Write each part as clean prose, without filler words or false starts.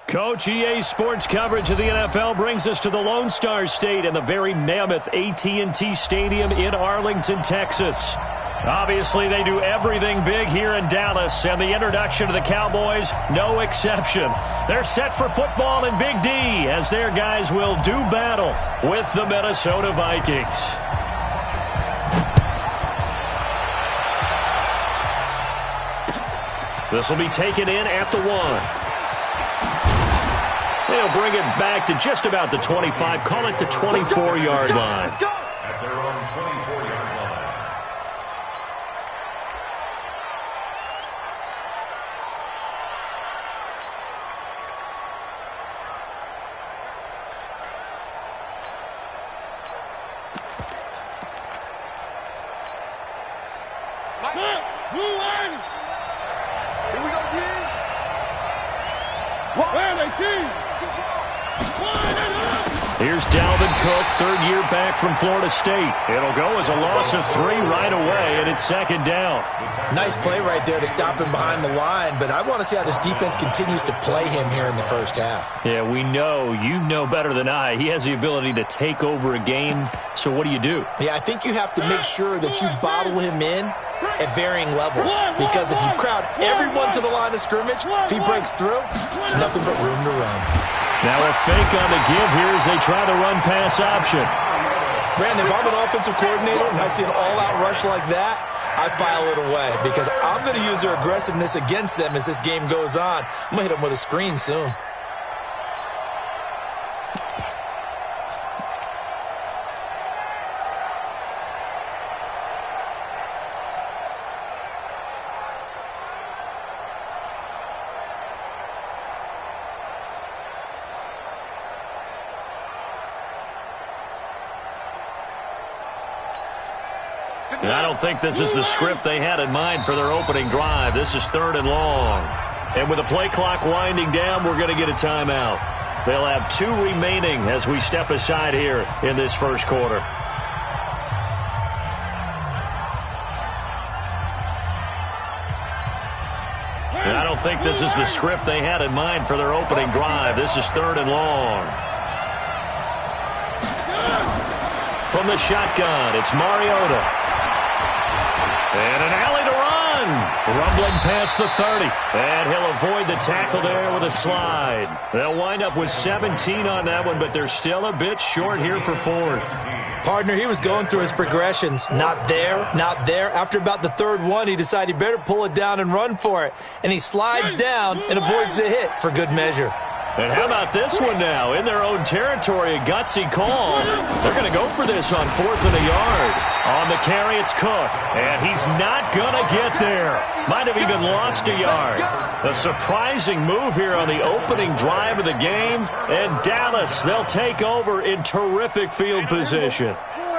Coach, EA Sports coverage of the NFL brings us to the Lone Star State and the very mammoth AT&T Stadium in Arlington, Texas. Obviously, they do everything big here in Dallas, and the introduction to the Cowboys, no exception. They're set for football in Big D as their guys will do battle with the Minnesota Vikings. This will be taken in at the 1. They'll bring it back to just about the 25, call it the 24-yard line. At their own 24-yard line. Here we go again. Where they keep? Here's Dalvin Cook, third year back from Florida State. It'll go as a loss of 3 right away, and it's second down. Nice play right there to stop him behind the line, but I want to see how this defense continues to play him here in the first half. Yeah, we know. You know better than I. He has the ability to take over a game, so what do you do? Yeah, I think you have to make sure that you bottle him in at varying levels, because if you crowd everyone to the line of scrimmage, if he breaks through, there's nothing but room to run. Now a fake on the give here as they try the run-pass option. Brandon, if I'm an offensive coordinator and I see an all-out rush like that, I file it away because I'm going to use their aggressiveness against them as this game goes on. I'm going to hit them with a screen soon. I don't think this is the script they had in mind for their opening drive. This is 3rd and long. And with the play clock winding down, we're going to get a timeout. They'll have 2 remaining as we step aside here in this first quarter. And I don't think this is the script they had in mind for their opening drive. This is 3rd and long. From the shotgun, it's Mariota. And an alley to run. Rumbling past the 30. And he'll avoid the tackle there with a slide. They'll wind up with 17 on that one, but they're still a bit short here for 4th. Partner, he was going through his progressions. Not there, not there. After about the 3rd one, he decided he better pull it down and run for it. And he slides down and avoids the hit for good measure. And how about this one now? In their own territory, a gutsy call. They're going to go for this on 4th and a yard. On the carry, it's Cook. And he's not going to get there. Might have even lost a yard. A surprising move here on the opening drive of the game. And Dallas, they'll take over in terrific field position.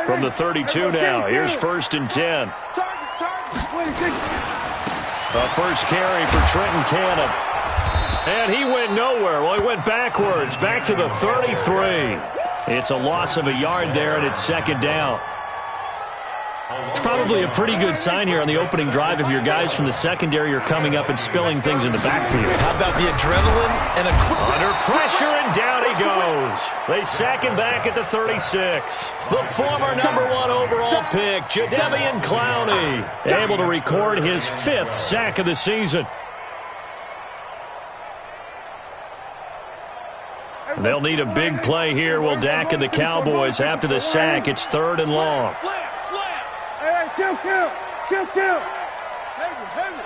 From the 32 now, here's 1st and 10. A first carry for Trenton Cannon. And he went nowhere. Well, he went backwards, back to the 33. It's a loss of a yard there, and it's 2nd down. It's probably a pretty good sign here on the opening drive if your guys from the secondary are coming up and spilling things in the backfield. How about the adrenaline and under pressure, and down he goes. They sack him back at the 36. The former #1 overall pick, Jadeveon Clowney, able to record his 5th sack of the season. They'll need a big play here. Will Dak and the Cowboys after the sack. It's 3rd and long. Hey, kill. Heavy.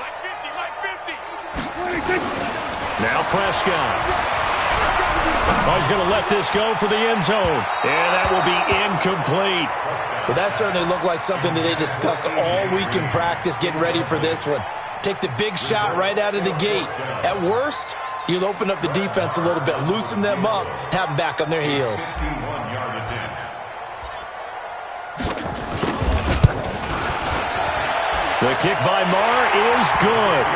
Like 50. Now Prescott. Oh, he's going to let this go for the end zone. And that will be incomplete. Well, that certainly looked like something that they discussed all week in practice getting ready for this one. Take the big shot right out of the gate. At worst, you'll open up the defense a little bit, loosen them up, have them back on their heels. The kick by Maher is good.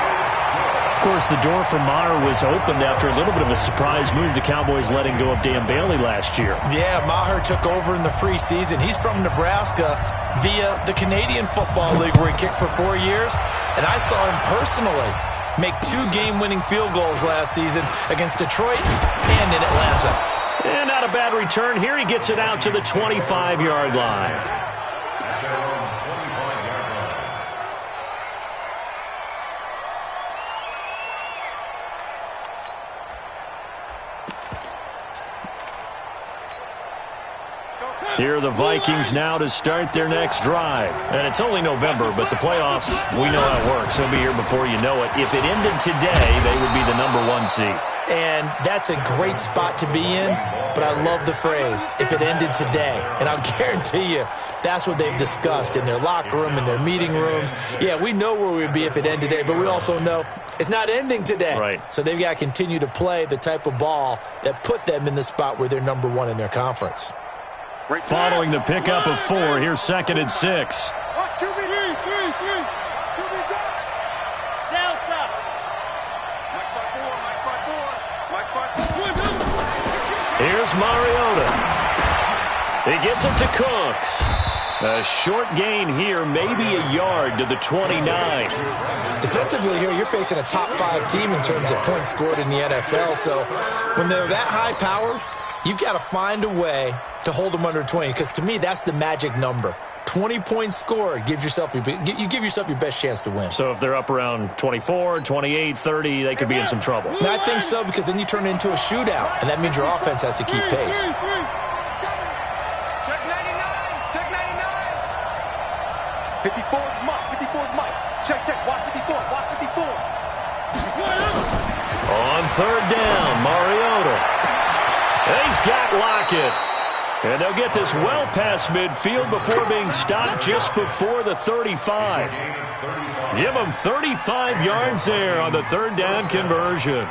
Of course, the door for Maher was opened after a little bit of a surprise move. The Cowboys letting go of Dan Bailey last year. Yeah, Maher took over in the preseason. He's from Nebraska via the Canadian Football League where he kicked for 4 years. And I saw him personally make 2 game-winning field goals last season against Detroit and in Atlanta. And not a bad return here. He gets it out to the 25-yard line. Here are the Vikings now to start their next drive. And it's only November, but the playoffs, we know how it works. They'll be here before you know it. If it ended today, they would be the #1 seed. And that's a great spot to be in, but I love the phrase, if it ended today. And I'll guarantee you, that's what they've discussed in their locker room, in their meeting rooms. Yeah, we know where we'd be if it ended today, but we also know it's not ending today. Right. So they've got to continue to play the type of ball that put them in the spot where they're #1 in their conference. Following the pickup of 4, here's 2nd and 6. Here's Mariota. He gets it to Cooks. A short gain here, maybe a yard to the 29. Defensively here, you're facing a top 5 team in terms of points scored in the NFL. So when they're that high powered, you've got to find a way to hold them under 20, because to me, that's the magic number. 20 points scored, you give yourself your best chance to win. So if they're up around 24, 28, 30, they could be in some trouble. I think so, because then you turn it into a shootout, and that means your offense has to keep pace. Check 99. Check 99. 54 is Mike. 54 is Mike. Check. Watch 54. Watch 54. On 3rd down, Mariota. He's got Lockett. And they'll get this well past midfield before being stopped just before the 35. Give them 35 yards there on the 3rd down conversion.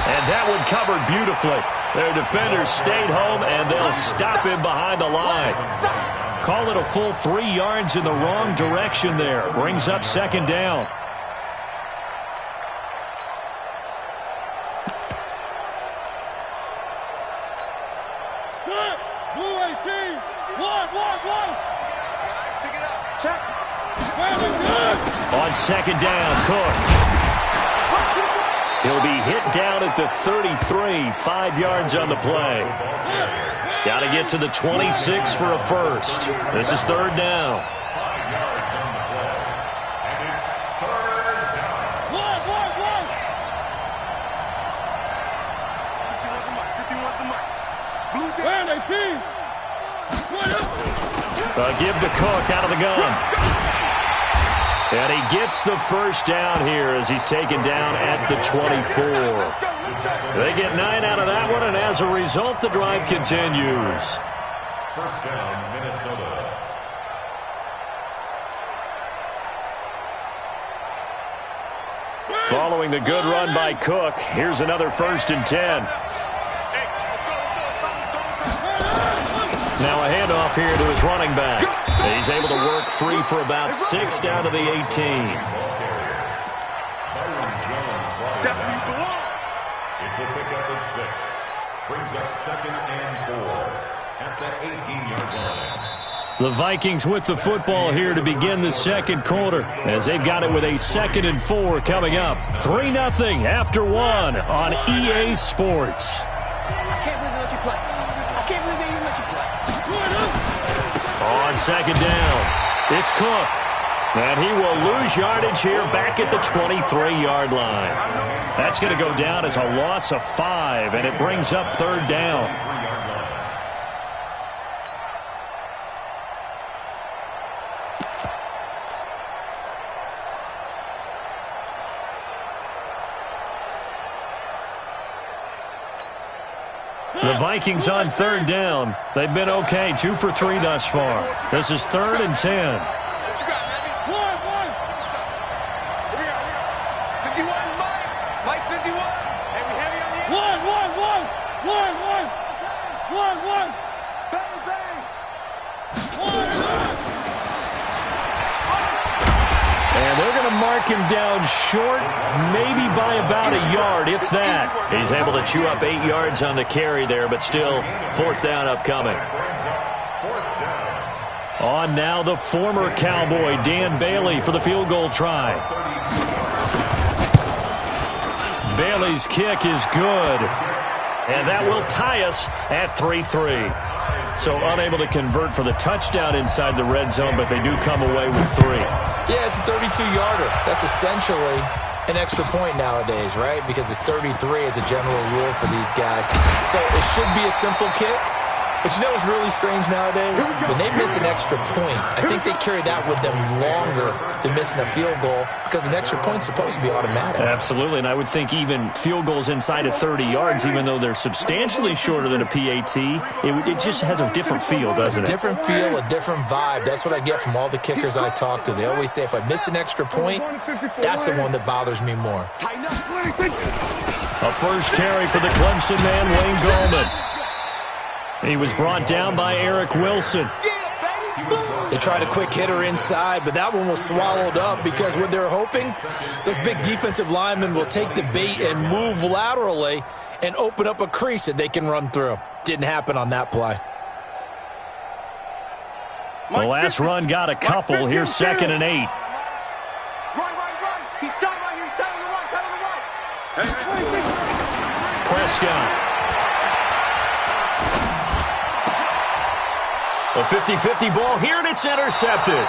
And that one covered beautifully. Their defenders stayed home, and they'll stop him behind the line. Call it a full 3 yards in the wrong direction there. Brings up 2nd down. Blue 18. One. Check. On 2nd down, Cook. He'll be hit down at the 33, 5 yards on the play. Got to get to the 26 for a first. This is 3rd down. Give to Cook out of the gun. And he gets the first down here as he's taken down at the 24. They get 9 out of that one, and as a result, the drive continues. First down, Minnesota. Following the good run by Cook, here's another 1st and 10. Now a handoff here to his running back. He's able to work free for about 6 down to the 18. It's a pickup of 6. Brings up 2nd and 4 at the 18-yard line. The Vikings with the football here to begin the 2nd quarter, as they've got it with a 2nd and 4 coming up. 3-0 after 1 on EA Sports. I can't believe they let you play. I can't believe they even let you play. On 2nd down, it's Cook. And he will lose yardage here back at the 23-yard line. That's going to go down as a loss of 5, and it brings up 3rd down. The Vikings on 3rd down. They've been okay, 2 for 3 thus far. This is 3rd and 10. What you got, baby? One. Here we go. 51, Mike. Mike 51. Hey, we heavy on the end. One. Bang. And they're going to mark mark him down short, maybe by about a yard, if that. He's able to chew up 8 yards on the carry there, but still 4th down upcoming. On now the former Cowboy, Dan Bailey, for the field goal try. Bailey's kick is good. And that will tie us at 3-3. So unable to convert for the touchdown inside the red zone, but they do come away with 3. Yeah, it's a 32-yarder. That's essentially an extra point nowadays, right? Because it's 33 as a general rule for these guys. So it should be a simple kick. But you know what's really strange nowadays? When they miss an extra point, I think they carry that with them longer than missing a field goal because an extra point's supposed to be automatic. Absolutely, and I would think even field goals inside of 30 yards, even though they're substantially shorter than a PAT, it just has a different feel, doesn't it? Different feel, a different vibe. That's what I get from all the kickers I talk to. They always say if I miss an extra point, that's the one that bothers me more. A first carry for the Clemson man, Wayne Gallman. He was brought down by Eric Wilson. They tried a quick hitter inside, but that one was swallowed up because what they're hoping, those big defensive linemen will take the bait and move laterally and open up a crease that they can run through. Didn't happen on that play. The last run got a couple. Here's 2nd and 8. He's tight right here. He's tight on the right. Prescott. A 50-50 ball here, and it's intercepted.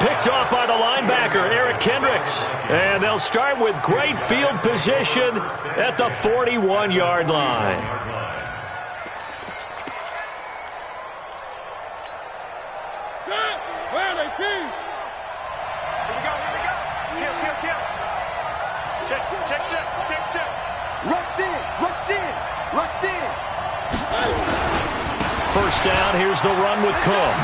Picked off by the linebacker, Eric Kendricks. And they'll start with great field position at the 41-yard line. Where are they, team? Here we go. Kill. Check. Rush in. First down, here's the run with Cook.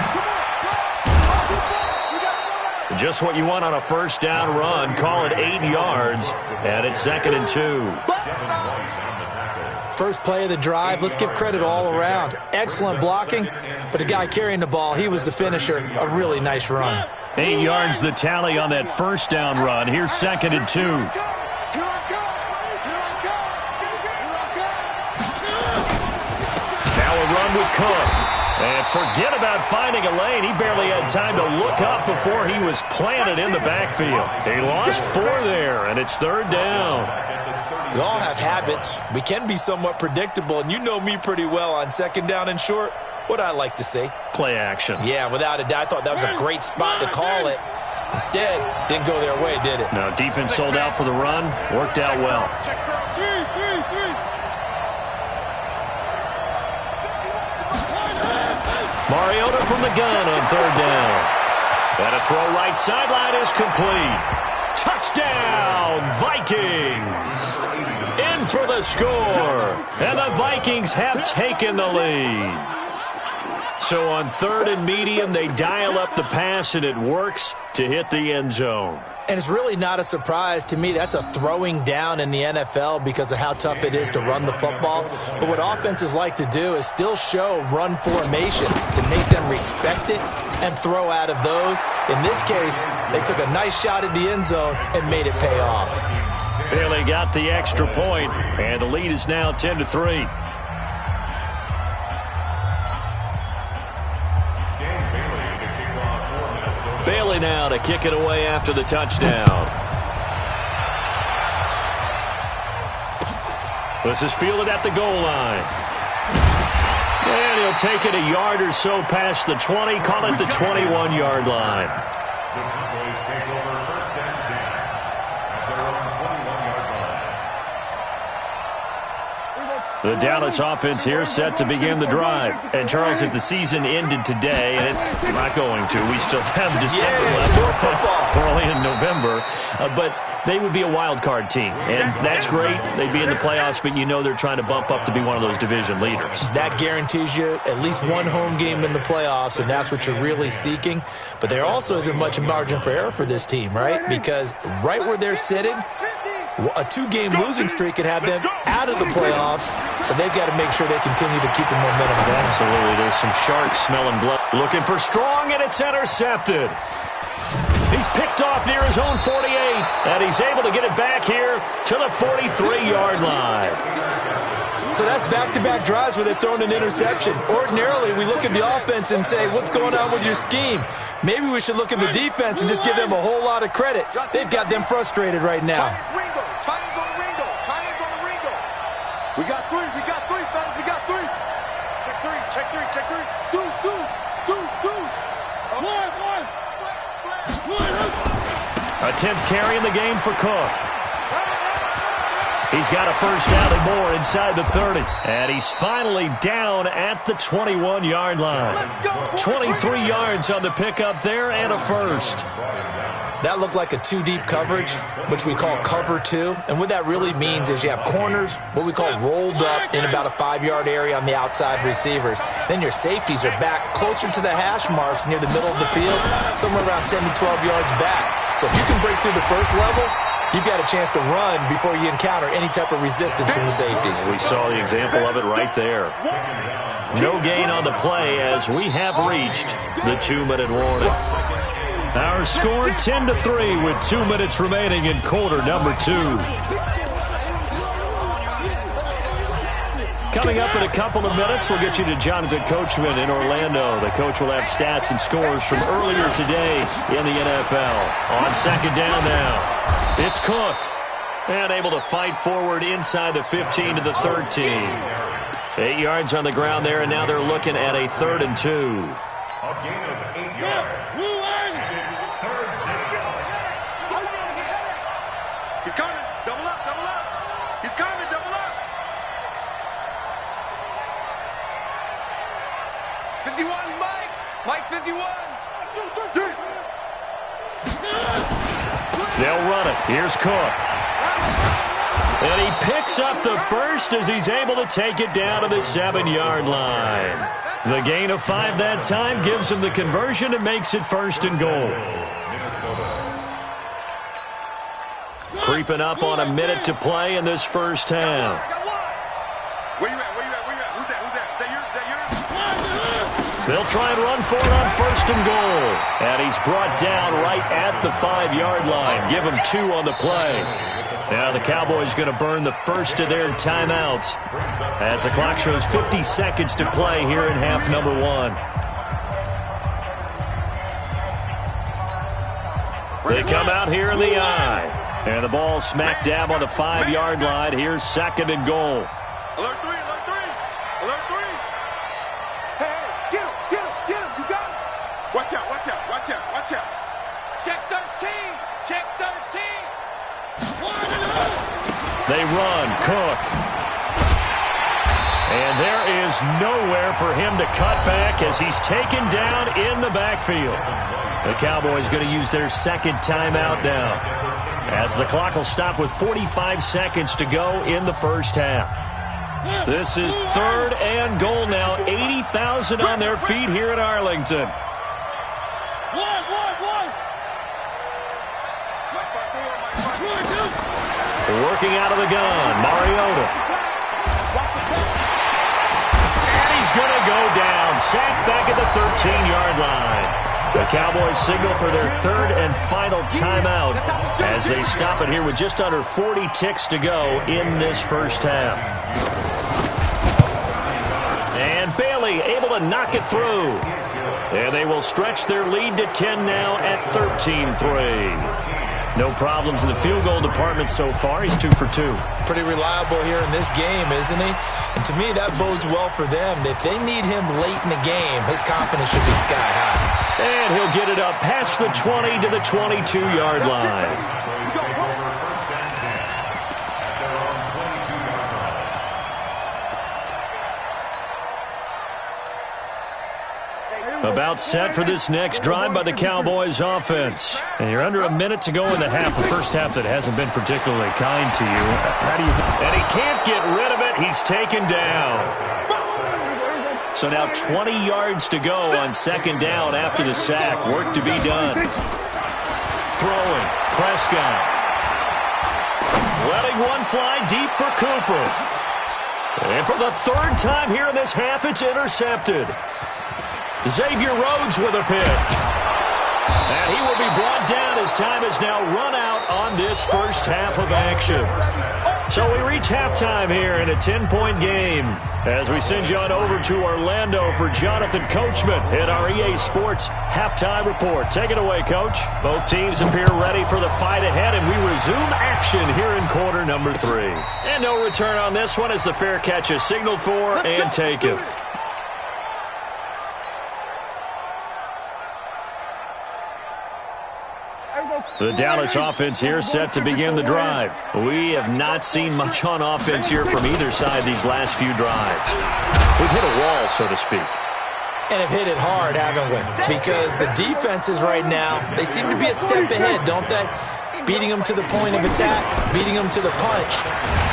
Just what you want on a first down run. Call it 8 yards, and it's 2nd and 2. First play of the drive, let's give credit all around. Excellent blocking, but the guy carrying the ball, he was the finisher. A really nice run. 8 yards the tally on that first down run. Here's 2nd and 2. With Cook. And forget about finding a lane. He barely had time to look up before he was planted in the backfield. He lost 4 there, and it's 3rd down. We all have habits. We can be somewhat predictable, and you know me pretty well on 2nd down and short. What I like to see. Play action. Yeah, without a doubt. I thought that was a great spot to call it. Instead, didn't go their way, did it? No, defense sold out for the run. Worked out well. Mariota from the gun on 3rd down. And a throw right sideline is complete. Touchdown, Vikings. In for the score. And the Vikings have taken the lead. So on 3rd and medium, they dial up the pass, and it works to hit the end zone. And it's really not a surprise to me. That's a throwing down in the NFL because of how tough it is to run the football. But what offenses like to do is still show run formations to make them respect it and throw out of those. In this case, they took a nice shot at the end zone and made it pay off. Bailey got the extra point, and the lead is now 10-3. Bailey now to kick it away after the touchdown. This is fielded at the goal line. And he'll take it a yard or so past the 20, call it the 21-yard line. The Cowboys take over 1st and 10 at their own 21-yard line. The Dallas offense here set to begin the drive. And, Charles, if the season ended today, and it's not going to, we still have December left, early in November, but they would be a wild card team. And that's great. They'd be in the playoffs, but you know they're trying to bump up to be one of those division leaders. That guarantees you at least one home game in the playoffs, and that's what you're really seeking. But there also isn't much margin for error for this team, right? Because right where they're sitting, a 2-game losing streak could have them out of the playoffs, so they've got to make sure they continue to keep the momentum going. Absolutely. There's some sharks smelling blood. Looking for Strong, and it's intercepted. He's picked off near his own 48. and he's able to get it back here to the 43-yard line. So that's back-to-back drives where they've thrown an interception. Ordinarily, we look at the offense and say, what's going on with your scheme? Maybe we should look at the defense and just give them a whole lot of credit. They've got them frustrated right now. Titans on Ringo. Titans on Ringo. We got three, fellas. We got three. Check three. Deuce. One. A 10th carry in the game for Cook. He's got a first down and more inside the 30. And he's finally down at the 21-yard line. 23 yards on the pickup there and a first. That looked like a two-deep coverage, which we call cover two. And what that really means is you have corners, what we call rolled up in about a 5-yard area on the outside receivers. Then your safeties are back closer to the hash marks near the middle of the field, somewhere around 10 to 12 yards back. So if you can break through the first level, you've got a chance to run before you encounter any type of resistance from the safeties. We saw the example of it right there. No gain on the play as we have reached the 2-minute warning. Our score 10-3 with 2 minutes remaining in quarter number 2. Coming up in a couple of minutes, we'll get you to Jonathan Coachman in Orlando. The coach will have stats and scores from earlier today in the NFL. On second down now, it's Cook. And able to fight forward inside the 15 to the 13. 8 yards on the ground there, and now they're looking at a 3rd and 2. A gain of 8 yards. It's 3rd down. He's coming. Double up. He's coming. Double up. 51, Mike 51. They'll run it. Here's Cook. And he picks up the first as he's able to take it down to the 7-yard line. The gain of 5 that time gives him the conversion and makes it 1st and goal. Creeping up on a minute to play in this first half. Where you at? Who's that? Is that yours? They'll try and run for it on 1st and goal. And he's brought down right at the 5-yard line. Give him 2 on the play. Now the Cowboys going to burn the first of their timeouts as the clock shows 50 seconds to play here in half number 1. They come out here in the I. And the ball smack dab on the 5-yard line. Here's 2nd and goal. Alert 3. Hey, get him. You got him. Watch out. Check 13. They run. Cook. And there is nowhere for him to cut back as he's taken down in the backfield. The Cowboys going to use their 2nd timeout now, as the clock will stop with 45 seconds to go in the first half. This is 3rd and goal now. 80,000 on their feet here in Arlington. Working out of the gun, Mariota. And he's going to go down. Sacked back at the 13-yard line. The Cowboys signal for their 3rd and final timeout as they stop it here with just under 40 ticks to go in this first half. And Bailey able to knock it through. And they will stretch their lead to 10 now at 13-3. No problems in the field goal department so far. He's 2 for 2. Pretty reliable here in this game, isn't he? And to me, that bodes well for them. If they need him late in the game, his confidence should be sky high. And he'll get it up past the 20 to the 22-yard line. About set for this next drive by the Cowboys offense. And you're under a minute to go in the half. The first half that hasn't been particularly kind to you. How do you and he can't get rid of it. He's taken down. So now 20 yards to go on 2nd down after the sack. Work to be done. Throwing. Prescott. Letting one fly deep for Cooper. And for the 3rd time here in this half, it's intercepted. Xavier Rhodes with a pick. And he will be brought down as time is now run out on end this first half of action. So we reach halftime here in a 10-point game as we send you on over to Orlando for Jonathan Coachman in our EA Sports Halftime Report. Take it away, Coach. Both teams appear ready for the fight ahead, and we resume action here in quarter number 3. And no return on this one as the fair catch is signaled for and taken. The Dallas offense here set to begin the drive. We have not seen much on offense here from either side these last few drives. We've hit a wall, so to speak. And have hit it hard, haven't we? Because the defenses right now, they seem to be a step ahead, don't they? Beating them to the point of attack, beating them to the punch.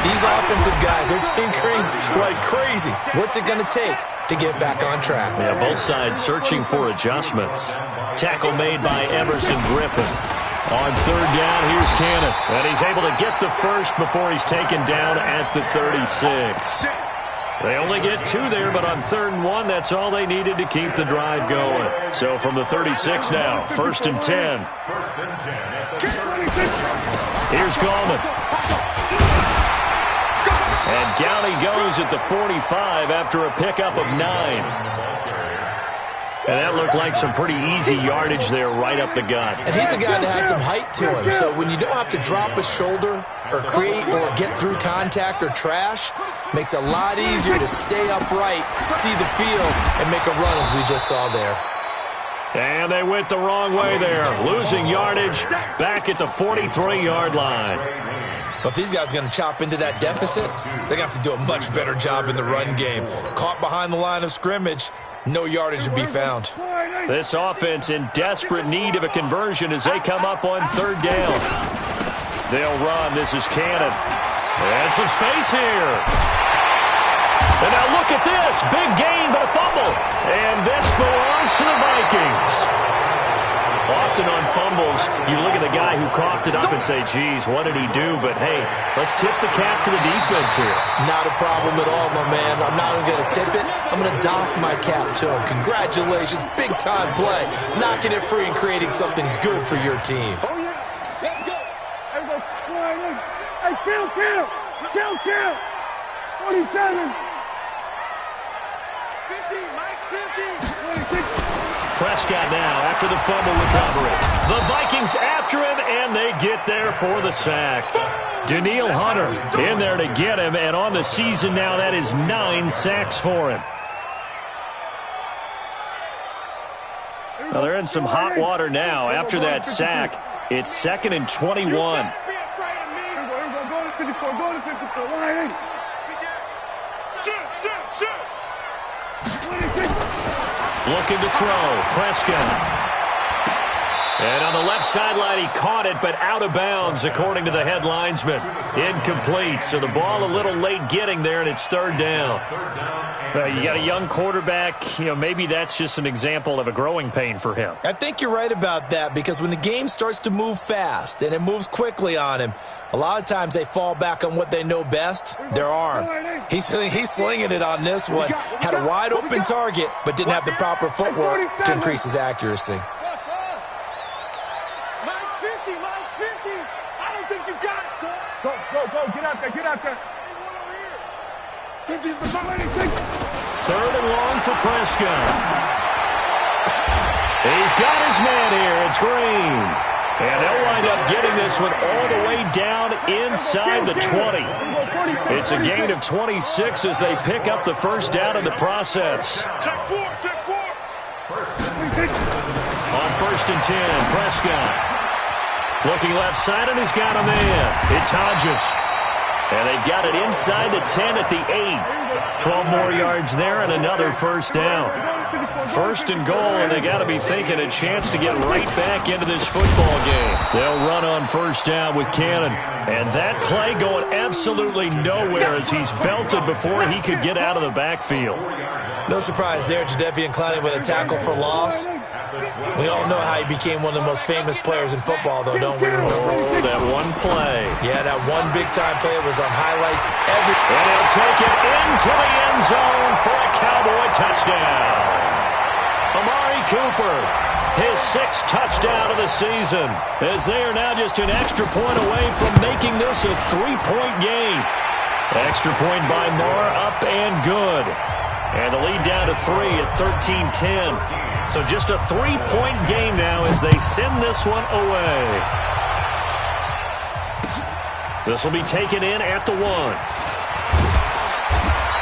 These offensive guys are tinkering like crazy. What's it going to take to get back on track? Yeah, both sides searching for adjustments. Tackle made by Emerson Griffin. On third down, here's Cannon. And he's able to get the first before he's taken down at the 36. They only get 2 there, but on 3rd and 1, that's all they needed to keep the drive going. So from the 36 now, 1st and 10. Here's Gallman. And down he goes at the 45 after a pickup of 9. And that looked like some pretty easy yardage there right up the gut. And he's a guy that has some height to him. So when you don't have to drop a shoulder or create or get through contact or trash, makes it a lot easier to stay upright, see the field, and make a run as we just saw there. And they went the wrong way there. Losing yardage back at the 43-yard line. But if these guys are going to chop into that deficit, they're going to have to do a much better job in the run game. Caught behind the line of scrimmage, no yardage to be found. This offense in desperate need of a conversion as they come up on 3rd down. They'll run. This is Cannon. And some space here. And now look at this. Big gain, but a fumble. And this belongs to the Vikings. Often on fumbles, you look at the guy who coughed it up and say, geez, what did he do? But, hey, let's tip the cap to the defense here. Not a problem at all, my man. I'm not even going to tip it. I'm going to doff my cap to him. Congratulations. Big-time play. Knocking it free and creating something good for your team. Oh, yeah. Let's go. Let's go. Hey, kill. 47. 50. Mike's 50. 26. Prescott now after the fumble recovery. The Vikings after him, and they get there for the sack. Danielle Hunter in there to get him, and on the season now, that is 9 sacks for him. Well, they're in some hot water now. After that sack, it's 2nd and 21. Looking to throw. Prescott. And on the left sideline, he caught it, but out of bounds, according to the head linesman. Incomplete. So the ball a little late getting there, and it's 3rd down. You got a young quarterback. Maybe that's just an example of a growing pain for him. I think you're right about that, because when the game starts to move fast and it moves quickly on him, a lot of times they fall back on what they know best, their arm. He's slinging it on this one. Had a wide open target, but didn't have the proper footwork to increase his accuracy. Mike's 50. I don't think you got it, son. Go. Get out there. 50's the ball. 3rd and long for Prescott. He's got his man here. It's Green. And they'll wind up getting this one all the way down inside the 20. It's a gain of 26 as they pick up the first down in the process. Check four. On 1st and 10, Prescott. Looking left side, and he's got a man. It's Hodges. And they've got it inside the 10 at the 8. 12 more yards there and another first down. 1st and goal, and they got to be thinking a chance to get right back into this football game. They'll run on 1st down with Cannon. And that play going absolutely nowhere as he's belted before he could get out of the backfield. No surprise there, Jadeveon Clowney with a tackle for loss. We all know how he became one of the most famous players in football, though, don't we? Oh, that one play. Yeah, that one big-time play was on highlights. And he'll take it into the end zone for a Cowboy touchdown. Amari Cooper his 6th touchdown of the season, as they are now just an extra point away from making this a 3-point game. Extra point by Marr, up and good. And the lead down to 3 at 13-10. So just a 3-point game now as they send this one away. This will be taken in at the 1.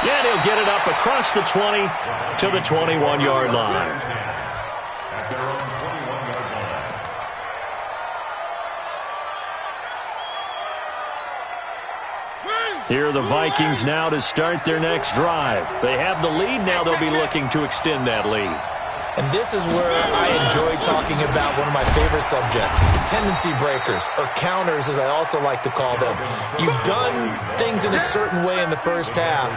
Yeah, he'll get it up across the 20 to the 21-yard line. At their own 21-yard line. Here are the Vikings now to start their next drive. They have the lead now. They'll be looking to extend that lead. And this is where I enjoy talking about one of my favorite subjects, tendency breakers, or counters as I also like to call them. You've done things in a certain way in the first half,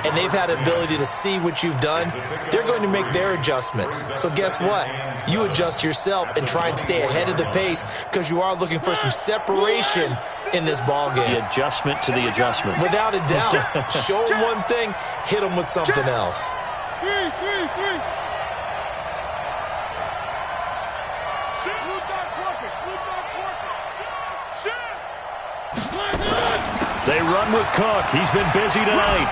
and they've had the ability to see what you've done. They're going to make their adjustments. So guess what? You adjust yourself and try and stay ahead of the pace because you are looking for some separation in this ball game. The adjustment to the adjustment. Without a doubt. Show them one thing, hit them with something else. They run with Cook. He's been busy tonight.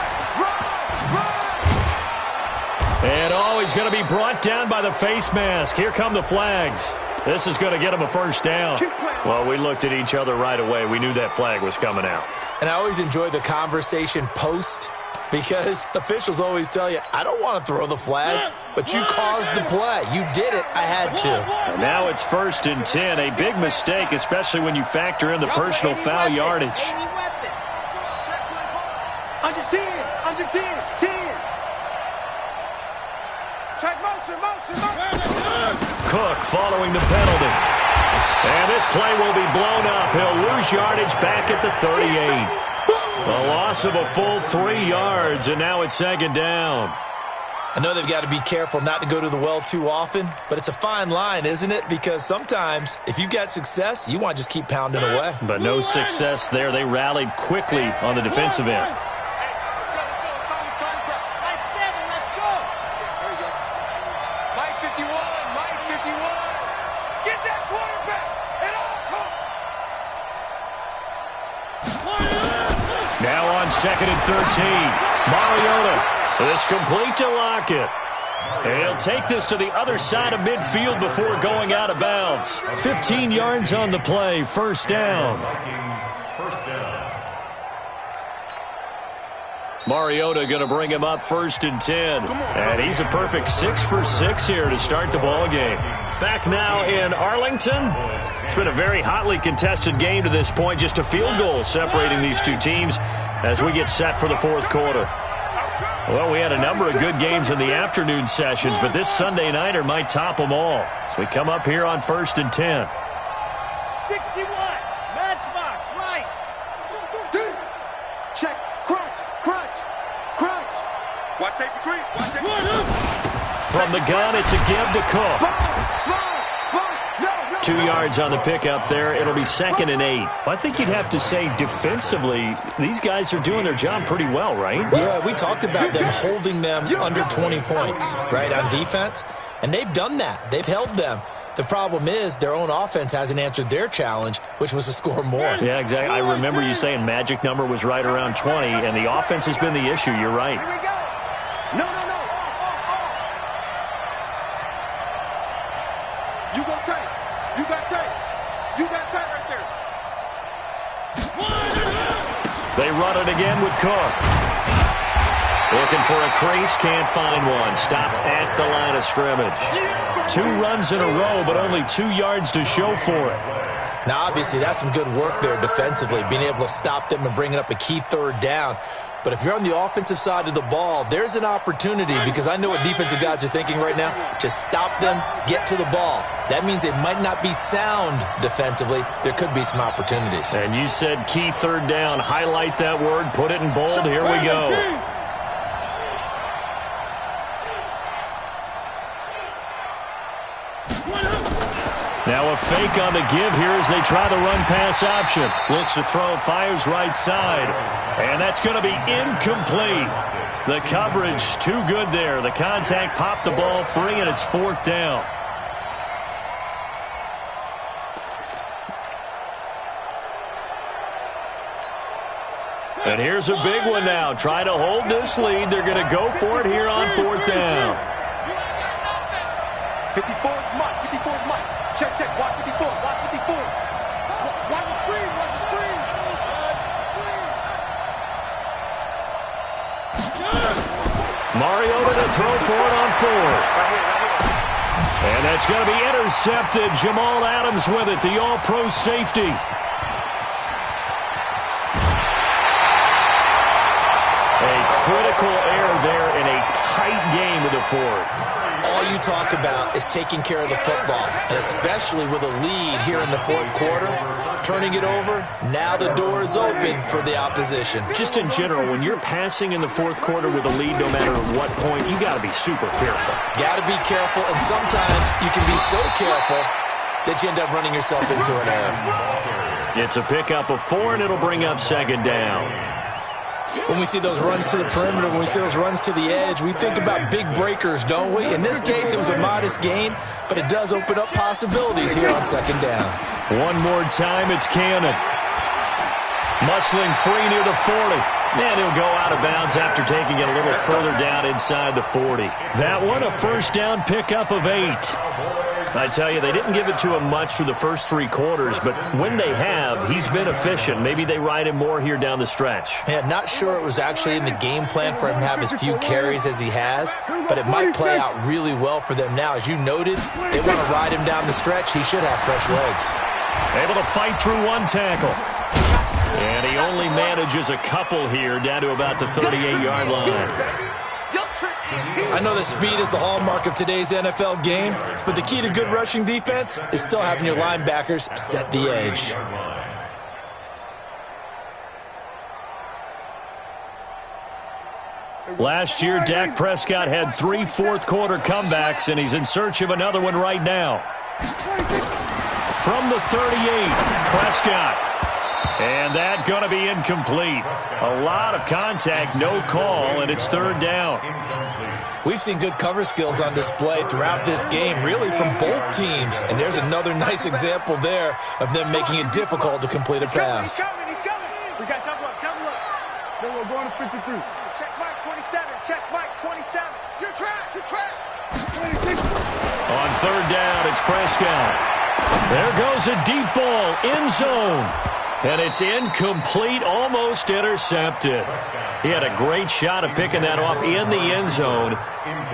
And he's going to be brought down by the face mask. Here come the flags. This is going to get him a first down. Well, we looked at each other right away. We knew that flag was coming out. And I always enjoy the conversation post because officials always tell you, I don't want to throw the flag, but you caused the play. You did it. I had to. And now it's 1st and 10. A big mistake, especially when you factor in the personal foul yardage. Under 10, under 10, 10. Check motion. Cook following the penalty. And this play will be blown up. He'll lose yardage back at the 38. A loss of a full 3 yards, and now it's 2nd down. I know they've got to be careful not to go to the well too often, but it's a fine line, isn't it? Because sometimes, if you've got success, you want to just keep pounding away. But no success there. They rallied quickly on the defensive end. Now on 2nd and 13. Mariota is complete to Lockett. And he'll take this to the other side of midfield before going out of bounds. 15 yards on the play, 1st down. First down. Mariota going to bring him up 1st and 10. And he's a perfect 6 for 6 here to start the ball game. Back now in Arlington. It's been a very hotly contested game to this point. Just a field goal separating these two teams as we get set for the 4th quarter. Well, we had a number of good games in the afternoon sessions, but this Sunday nighter might top them all. So we come up here on 1st and 10. 61. Matchbox, right. Check. Crunch. Watch safety creep. From the gun, it's a give to Cook. 2 yards on the pickup there. It'll be 2nd and 8. I think you'd have to say defensively, these guys are doing their job pretty well, right? Yeah, we talked about them holding them under 20 points, right, on defense. And they've done that. They've held them. The problem is their own offense hasn't answered their challenge, which was to score more. Yeah, exactly. I remember you saying magic number was right around 20, and the offense has been the issue. You're right. Here we go. No. You go tight. You got tight right there. They run it again with Cook. Looking for a crease, can't find one. Stopped at the line of scrimmage. 2 runs in a row, but only 2 yards to show for it. Now, obviously, that's some good work there defensively, being able to stop them and bringing up a key 3rd down. But if you're on the offensive side of the ball, there's an opportunity because I know what defensive guys are thinking right now. Just stop them, get to the ball. That means they might not be sound defensively. There could be some opportunities. And you said key 3rd down. Highlight that word, put it in bold. Here we go. Now a fake on the give here as they try the run-pass option. Looks to throw, fires right side. And that's going to be incomplete. The coverage too good there. The contact popped the ball free, and it's 4th down. And here's a big one now. Trying to hold this lead. They're going to go for it here on 4th down. 54 is Mike. 54 is Mike. Check, check. Watch 54. Watch 54. Watch the screen. Watch the screen. Mariota to throw for it on 4th. And that's going to be intercepted. Jamal Adams with it, the all-pro safety. A critical error there in a tight game of the 4th. All you talk about is taking care of the football, and especially with a lead here in the 4th quarter, turning it over, now the door is open for the opposition. Just in general, when you're passing in the 4th quarter with a lead, no matter what point, you got to be super careful. Got to be careful, and sometimes you can be so careful that you end up running yourself into an error. It's a pickup of 4, and it'll bring up 2nd down. When we see those runs to the perimeter, when we see those runs to the edge, we think about big breakers, don't we? In this case, it was a modest gain, but it does open up possibilities here on 2nd down. One more time, it's Cannon. Muscling free near the 40. And he'll go out of bounds after taking it a little further down inside the 40. That one, a 1st down pickup of 8. I tell you, they didn't give it to him much through the first 3 quarters, but when they have, he's been efficient. Maybe they ride him more here down the stretch. Yeah, not sure it was actually in the game plan for him to have as few carries as he has, but it might play out really well for them now. As you noted, they want to ride him down the stretch. He should have fresh legs. Able to fight through 1 tackle. And he only manages a couple here down to about the 38-yard line. I know that speed is the hallmark of today's NFL game, but the key to good rushing defense is still having your linebackers set the edge. Last year, Dak Prescott had 3 4th-quarter comebacks, and he's in search of another one right now. From the 38, Prescott. And that going to be incomplete. A lot of contact, no call, and it's 3rd down. We've seen good cover skills on display throughout this game, really from both teams. And there's another nice example there of them making it difficult to complete a pass. He's coming. We got double up. No, we're going to 53. Check Mike 27. Check Mike 27. Your track. On 3rd down, it's Prescott. There goes a deep ball, end zone. And it's incomplete, almost intercepted. He had a great shot at picking that off in the end zone.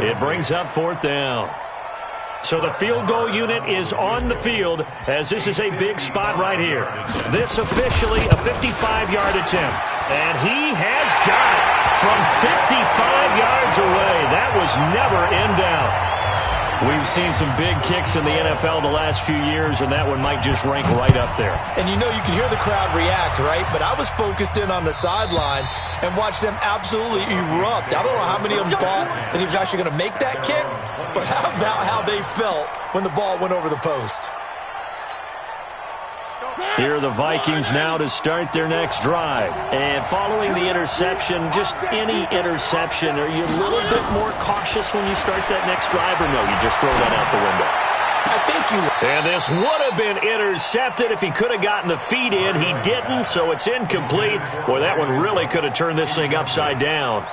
It brings up 4th down. So the field goal unit is on the field as this is a big spot right here. This officially a 55-yard attempt. And he has got it from 55 yards away. That was never in doubt. We've seen some big kicks in the NFL the last few years, and that one might just rank right up there. And you know you can hear the crowd react, right? But I was focused in on the sideline and watched them absolutely erupt. I don't know how many of them thought that he was actually going to make that kick, but how about how they felt when the ball went over the post? Here are the Vikings now to start their next drive. And following the interception, just any interception, are you a little bit more cautious when you start that next drive, or no, you just throw that out the window? I think you would. And this would have been intercepted if he could have gotten the feet in. He didn't, so it's incomplete. Boy, that one really could have turned this thing upside down.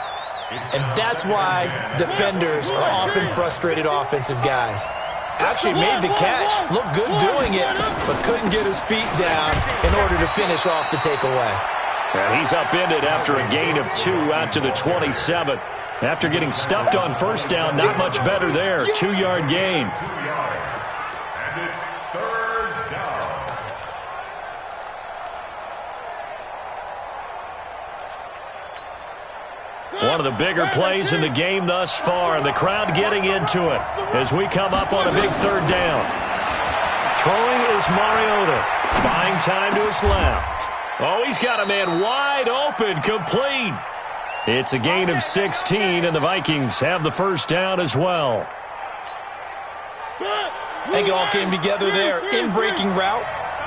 And that's why defenders are often frustrated offensive guys. Actually made the catch, looked good doing it, but couldn't get his feet down in order to finish off the takeaway. And he's upended after a gain of 2 out to the 27. After getting stuffed on 1st down, not much better there. 2-yard gain. And it's 3rd down. One of the bigger plays in the game thus far, and the crowd getting into it as we come up on a big 3rd down. Throwing is Mariota. Buying time to his left. Oh, he's got a man wide open, complete. It's a gain of 16, and the Vikings have the 1st down as well. I think it all came together there. In-breaking route,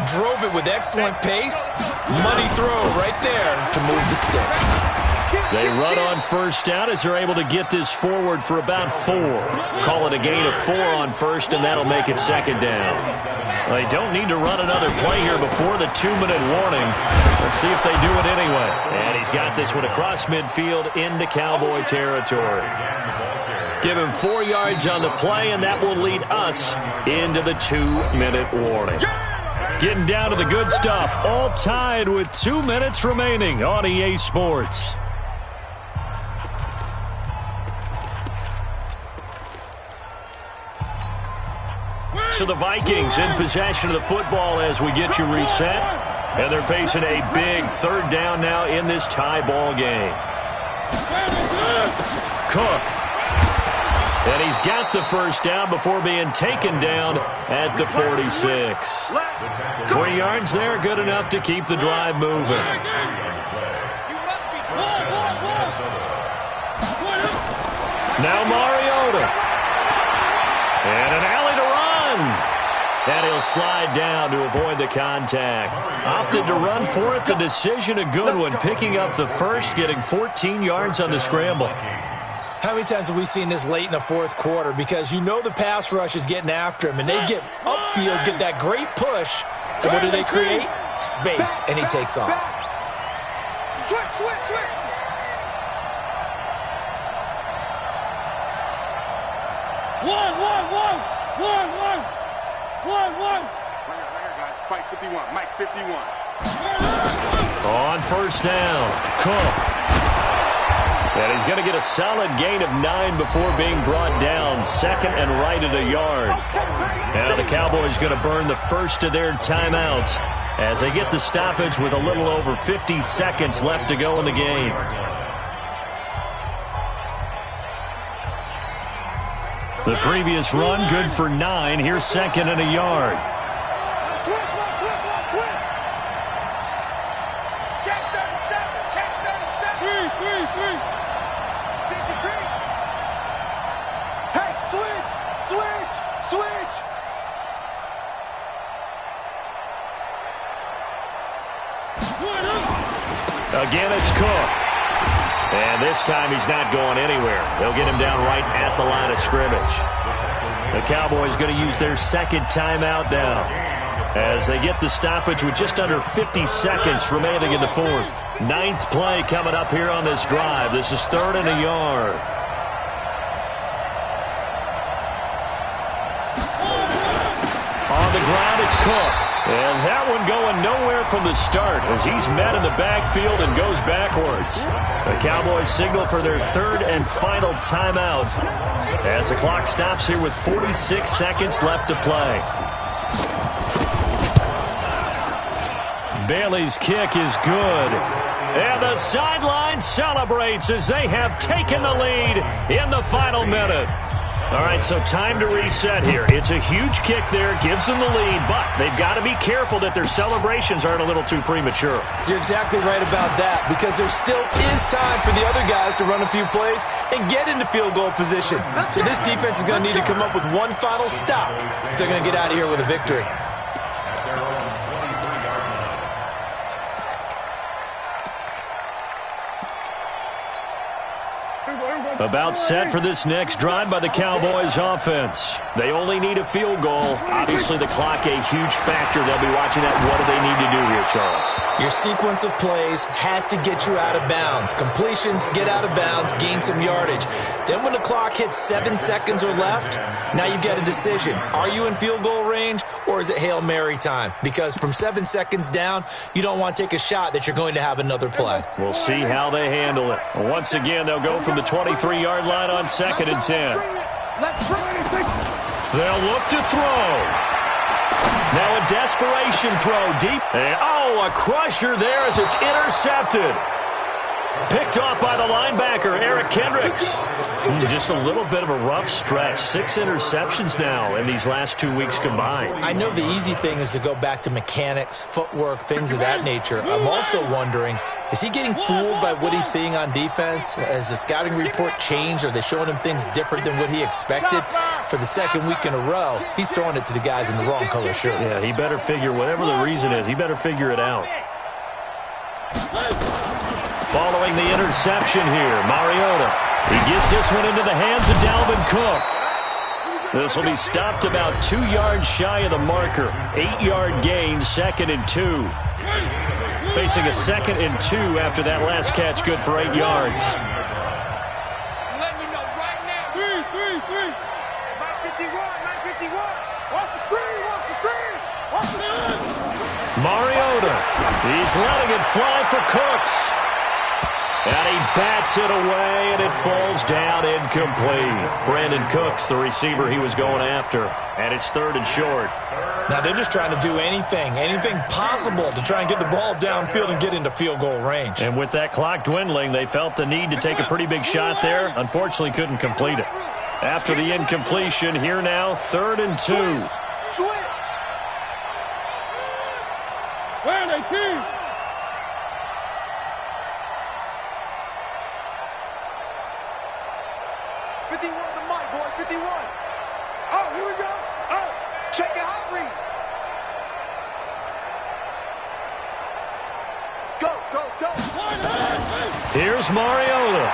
drove it with excellent pace. Money throw right there to move the sticks. They run on first down as they're able to get this forward for about 4. Call it a gain of 4 on first, and that'll make it second down. They don't need to run another play here before the 2-minute warning. Let's see if they do it anyway. And he's got this one across midfield into Cowboy territory. Give him 4 yards on the play, and that will lead us into the 2-minute warning. Getting down to the good stuff, all tied with 2 minutes remaining on EA Sports. So the Vikings in possession of the football as we get you reset. And they're facing a big 3rd down now in this tie ball game. Cook. And he's got the first down before being taken down at the 46. 3 yards there, good enough to keep the drive moving. Now Mariota. And an alley to run. And he'll slide down to avoid the contact. Opted to run for it. The decision a good one. Picking up the first, getting 14 yards on the scramble. How many times have we seen this late in the 4th quarter? Because you know the pass rush is getting after him, and they get upfield, get that great push, and what do they create? Space, and he takes off. Switch. One. Right here, guys. Fight 51. Mike 51. On first down, Cook. And he's going to get a solid gain of 9 before being brought down. 2nd and right at a yard. Now the Cowboys going to burn the first of their timeouts as they get the stoppage with a little over 50 seconds left to go in the game. The previous run good for 9. Here's 2nd and a yard. Again, it's Cook. And this time he's not going anywhere. They'll get him down right at the line of scrimmage. The Cowboys going to use their 2nd timeout now as they get the stoppage with just under 50 seconds remaining in the 4th. 9th play coming up here on this drive. This is 3rd and a yard. On the ground, it's Cook. And that one going nowhere from the start as he's met in the backfield and goes backwards. The Cowboys signal for their 3rd and final timeout as the clock stops here with 46 seconds left to play. Bailey's kick is good. And the sideline celebrates as they have taken the lead in the final minute. All right, so time to reset here. It's a huge kick there, gives them the lead, but they've got to be careful that their celebrations aren't a little too premature. You're exactly right about that, because there still is time for the other guys to run a few plays and get into field goal position. So this defense is going to need to come up with one final stop if they're going to get out of here with a victory. About set for this next drive by the Cowboys offense. They only need a field goal. Obviously, the clock a huge factor. They'll be watching that. What do they need to do here, Charles? Your sequence of plays has to get you out of bounds. Completions, get out of bounds, gain some yardage. Then when the clock hits 7 seconds or left, now you get a decision. Are you in field goal range, or is it Hail Mary time? Because from 7 seconds down, you don't want to take a shot that you're going to have another play. We'll see how they handle it. Once again, they'll go from the 23-yard line on 2nd and 10. They'll look to throw. Now a desperation throw deep. And, a crusher there as it's intercepted. Picked off by the linebacker, Eric Kendricks. Just a little bit of a rough stretch. 6 interceptions now in these last 2 weeks combined. I know the easy thing is to go back to mechanics, footwork, things of that nature. I'm also wondering, is he getting fooled by what he's seeing on defense? Has the scouting report changed? Are they showing him things different than what he expected? For the 2nd week in a row, he's throwing it to the guys in the wrong color shirts. Yeah, he better figure, whatever the reason is, he better figure it out. following the interception here. Mariota, he gets this one into the hands of Dalvin Cook. This will be stopped about 2 yards shy of the marker. 8-yard gain, 2nd and 2. Facing a 2nd and 2 after that last catch, good for 8 yards. Let me know right now. 3. 951. Watch the screen. Watch the screen. Mariota, he's letting it fly for Cooks. And he bats it away, and it falls down incomplete. Brandon Cooks, the receiver he was going after. And it's 3rd and short. Now they're just trying to do anything possible to try and get the ball downfield and get into field goal range. And with that clock dwindling, they felt the need to take a pretty big shot there. Unfortunately, couldn't complete it. After the incompletion, here now, 3rd and 2. Switch. Where are they, team? 51 to Mike, boy, 51. Oh, here we go. Oh, check your hot read. Go. Here's Mariota.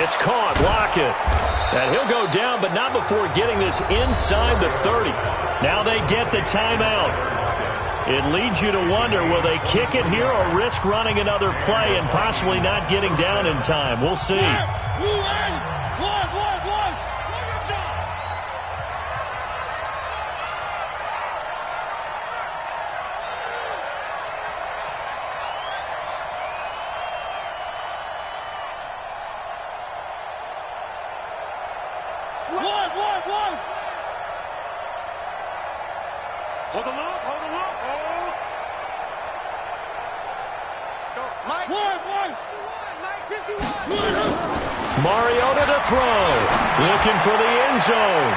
It's caught. Lockett. And he'll go down, but not before getting this inside the 30. Now they get the timeout. It leads you to wonder, will they kick it here or risk running another play and possibly not getting down in time? We'll see. One. Hold the loop. Go. Mike. One. Mike, 51. Mariota to throw. Looking for the end zone.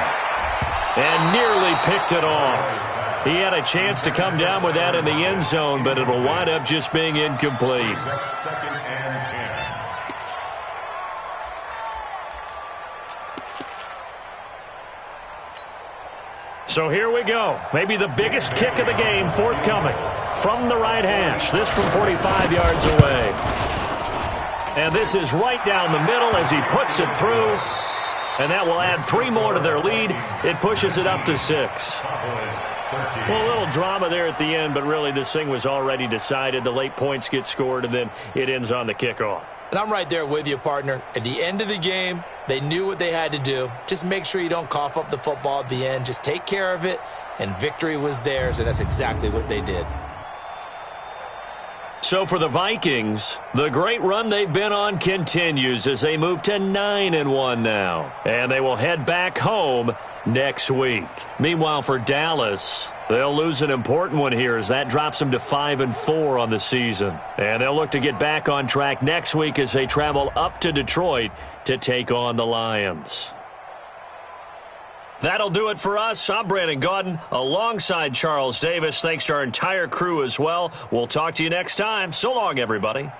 And nearly picked it off. He had a chance to come down with that in the end zone, but it'll wind up just being incomplete. 2nd and 10. So here we go. Maybe the biggest kick of the game forthcoming. From the right hash. This from 45 yards away. And this is right down the middle as he puts it through. And that will add 3 more to their lead. It pushes it up to 6. Well, a little drama there at the end, but really this thing was already decided. The late points get scored, and then it ends on the kickoff. And I'm right there with you, partner. At the end of the game, they knew what they had to do. Just make sure you don't cough up the football at the end. Just take care of it, and victory was theirs, and that's exactly what they did. So for the Vikings, the great run they've been on continues as they move to 9-1 now. And they will head back home next week. Meanwhile, for Dallas, they'll lose an important one here as that drops them to 5-4 on the season. And they'll look to get back on track next week as they travel up to Detroit to take on the Lions. That'll do it for us. I'm Brandon Gaudin alongside Charles Davis. Thanks to our entire crew as well. We'll talk to you next time. So long, everybody.